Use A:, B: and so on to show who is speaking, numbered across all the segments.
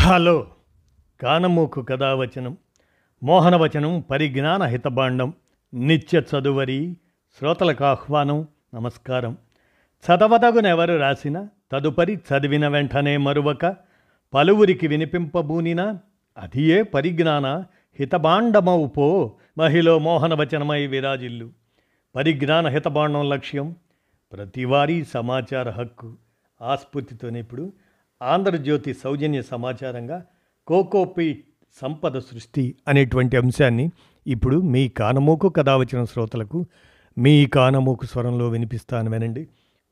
A: Hello కానమూకు కథావచనం మోహనవచనం పరిజ్ఞాన హితబాండం నిత్య చదువరి శ్రోతలకు ఆహ్వానం. నమస్కారం. చదవదగునెవరు రాసిన తదుపరి చదివిన వెంటనే మరువక పలువురికి వినిపింపబూనినా అదియే పరిజ్ఞాన హితబాండమవు పో మహిళ మోహనవచనమై విరాజిల్లు. పరిజ్ఞాన హితబాండం లక్ష్యం ప్రతివారీ సమాచార హక్కు. ఆస్ఫూర్తితోనే ఇప్పుడు ఆంధ్రజ్యోతి సౌజన్య సమాచారంగా కోకోపీట్ సంపద సృష్టి అనేటువంటి అంశాన్ని ఇప్పుడు మీ కానమోకు కథావచన శ్రోతలకు మీ కానమోకు స్వరంలో వినిపిస్తాను, వినండి.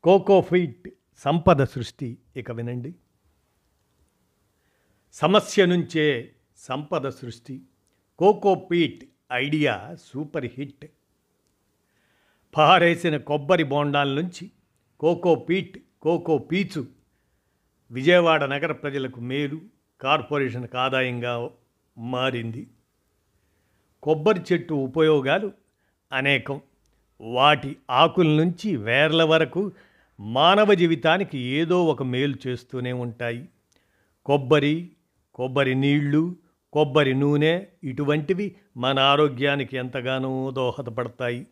A: కోకోపీట్ సంపద సృష్టి. ఇక వినండి. సమస్య నుంచే సంపద సృష్టి. Cocopeat idea super hit. పారేసిన కొబ్బరి బోండాల నుంచి కోకోపీట్, కోకో పీచు విజయవాడ నగర ప్రజలకు మేలు, కార్పొరేషన్కు ఆదాయంగా మారింది. కొబ్బరి చెట్టు ఉపయోగాలు అనేకం. వాటి ఆకుల నుంచి వేర్ల వరకు మానవ జీవితానికి ఏదో ఒక మేలు చేస్తూనే ఉంటాయి. కొబ్బరి నీళ్లు, కొబ్బరి నూనె ఇటువంటివి మన ఆరోగ్యానికి ఎంతగానో దోహదపడతాయి.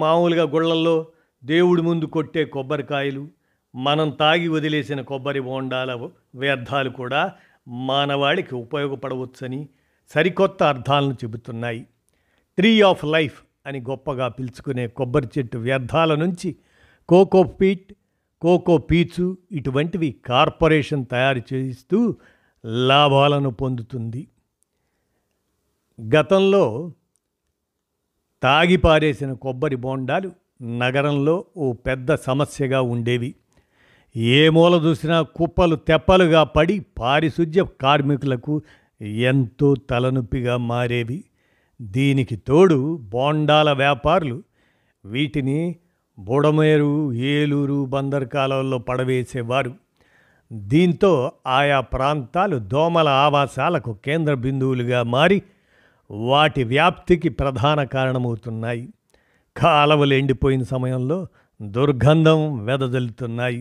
A: మామూలుగా గుళ్ళల్లో దేవుడి ముందు కొట్టే కొబ్బరికాయలు, మనం తాగి వదిలేసిన కొబ్బరి బోండాల వ్యర్థాలు కూడా మానవాళికి ఉపయోగపడవచ్చని సరికొత్త అర్థాలను చెబుతున్నాయి. ట్రీ ఆఫ్ లైఫ్ అని గొప్పగా పిలుచుకునే కొబ్బరి చెట్టు వ్యర్థాల నుంచి కోకోపీట్, కోకో పీచు ఇటువంటివి కార్పొరేషన్ తయారు చేస్తూ లాభాలను పొందుతుంది. గతంలో తాగి పారేసిన కొబ్బరి బోండాలు నగరంలో ఓ పెద్ద సమస్యగా ఉండేవి. ఏ మూల చూసినా కుప్పలు తెప్పలుగా పడి పారిశుధ్య కార్మికులకు ఎంతో తలనొప్పిగా మారేవి. దీనికి తోడు బోండాల వ్యాపారులు వీటిని బుడమేరు, ఏలూరు, బందర్ కాలువల్లో పడవేసేవారు. దీంతో ఆయా ప్రాంతాలు దోమల ఆవాసాలకు కేంద్ర బిందువులుగా మారి వాటి వ్యాప్తికి ప్రధాన కారణమవుతున్నాయి. కాలువలు ఎండిపోయిన సమయంలో దుర్గంధం వెదజల్లుతున్నాయి.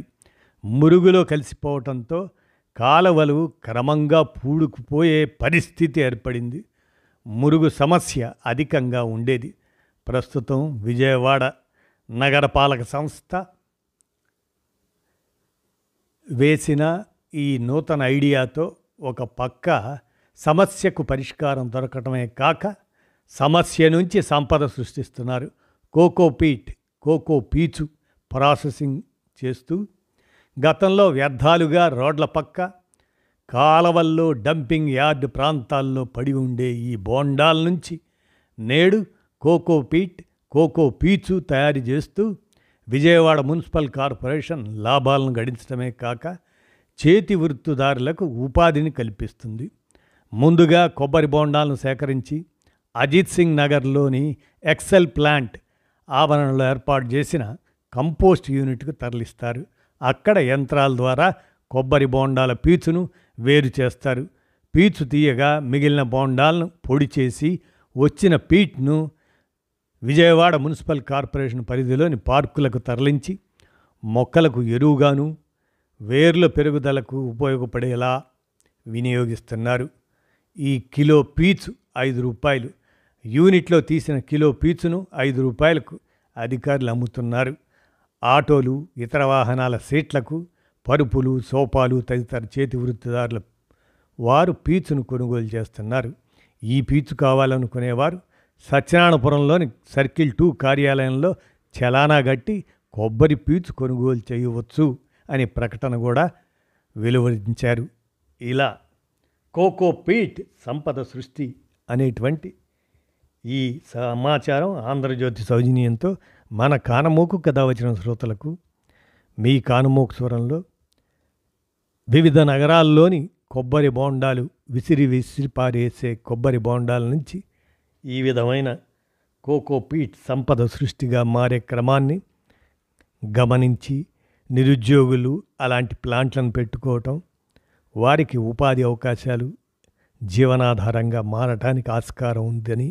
A: మురుగులో కలిసిపోవటంతో కాలువలు క్రమంగా పూడుకుపోయే పరిస్థితి ఏర్పడింది. మురుగు సమస్య అధికంగా ఉండేది. ప్రస్తుతం విజయవాడ నగరపాలక సంస్థ వేసిన ఈ నూతన ఐడియాతో ఒక పక్క సమస్యకు పరిష్కారం దొరకటమే కాక సమస్య నుంచి సంపద సృష్టిస్తున్నారు. కోకోపీట్, కోకో పీచు ప్రాసెసింగ్ చేస్తూ గతంలో వ్యర్థాలుగా రోడ్ల పక్క, కాలవల్లో, డంపింగ్ యార్డ్ ప్రాంతాల్లో పడి ఉండే ఈ బోండాల నుంచి నేడు కోకోపీట్, కోకో పీచు తయారు చేస్తూ విజయవాడ మున్సిపల్ కార్పొరేషన్ లాభాలను గడించడమే కాక చేతి వృత్తిదారులకు ఉపాధిని కల్పిస్తుంది. ముందుగా కొబ్బరి బోండాలను సేకరించి అజిత్ సింగ్ నగర్లోని ఎక్సెల్ ప్లాంట్ ఆవరణలో ఏర్పాటు చేసిన కంపోస్ట్ యూనిట్కు తరలిస్తారు. అక్కడ యంత్రాల ద్వారా కొబ్బరి బోండాల పీచును వేరు చేస్తారు. పీచు తీయగా మిగిలిన బోండాలను పొడి చేసి వచ్చిన పీట్ను విజయవాడ మున్సిపల్ కార్పొరేషన్ పరిధిలోని పార్కులకు తరలించి మొక్కలకు ఎరువుగాను వేర్ల పెరుగుదలకు ఉపయోగపడేలా వినియోగిస్తున్నారు. ఈ కిలో పీచు 5 రూపాయలు. యూనిట్లో తీసిన కిలో పీచును 5 రూపాయలకు అధికారులు అమ్ముతున్నారు. ఆటోలు, ఇతర వాహనాల సీట్లకు పరుపులు, సోఫాలు తదితర చేతి వృత్తిదారుల వారు పీచును కొనుగోలు చేస్తున్నారు. ఈ పీచు కావాలనుకునేవారు సత్యనారాయణపురంలోని సర్కిల్ 2 కార్యాలయంలో చలానా గట్టి కొబ్బరి పీచు కొనుగోలు చేయవచ్చు అనే ప్రకటన కూడా వెలువరించారు. ఇలా కోకోపీట్ సంపద సృష్టి అనేటువంటి ఈ సమాచారం ఆంధ్రజ్యోతి సౌజన్యంతో మన కానమోకు కథావచన శ్రోతలకు మీ కానమోకు స్వరంలో వివిధ నగరాల్లోని కొబ్బరి బోండాలు విసిరి పారేసే కొబ్బరి బోండాల నుంచి ఈ విధమైన కోకోపీట్ సంపద సృష్టిగా మారే క్రమాన్ని గమనించి నిరుద్యోగులు అలాంటి ప్లాంట్లను పెట్టుకోవటం, వారికి ఉపాధి అవకాశాలు జీవనాధారంగా మారటానికి ఆస్కారం ఉందని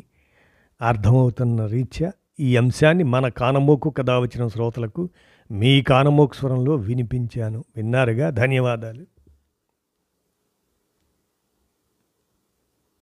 A: అర్థమవుతున్న రీత్యా ఈ అంశాన్ని మన కానమోకు కథావచన శ్రోతలకు మీ కానమోకు స్వరంలో వినిపించాను. విన్నారుగా. ధన్యవాదాలు.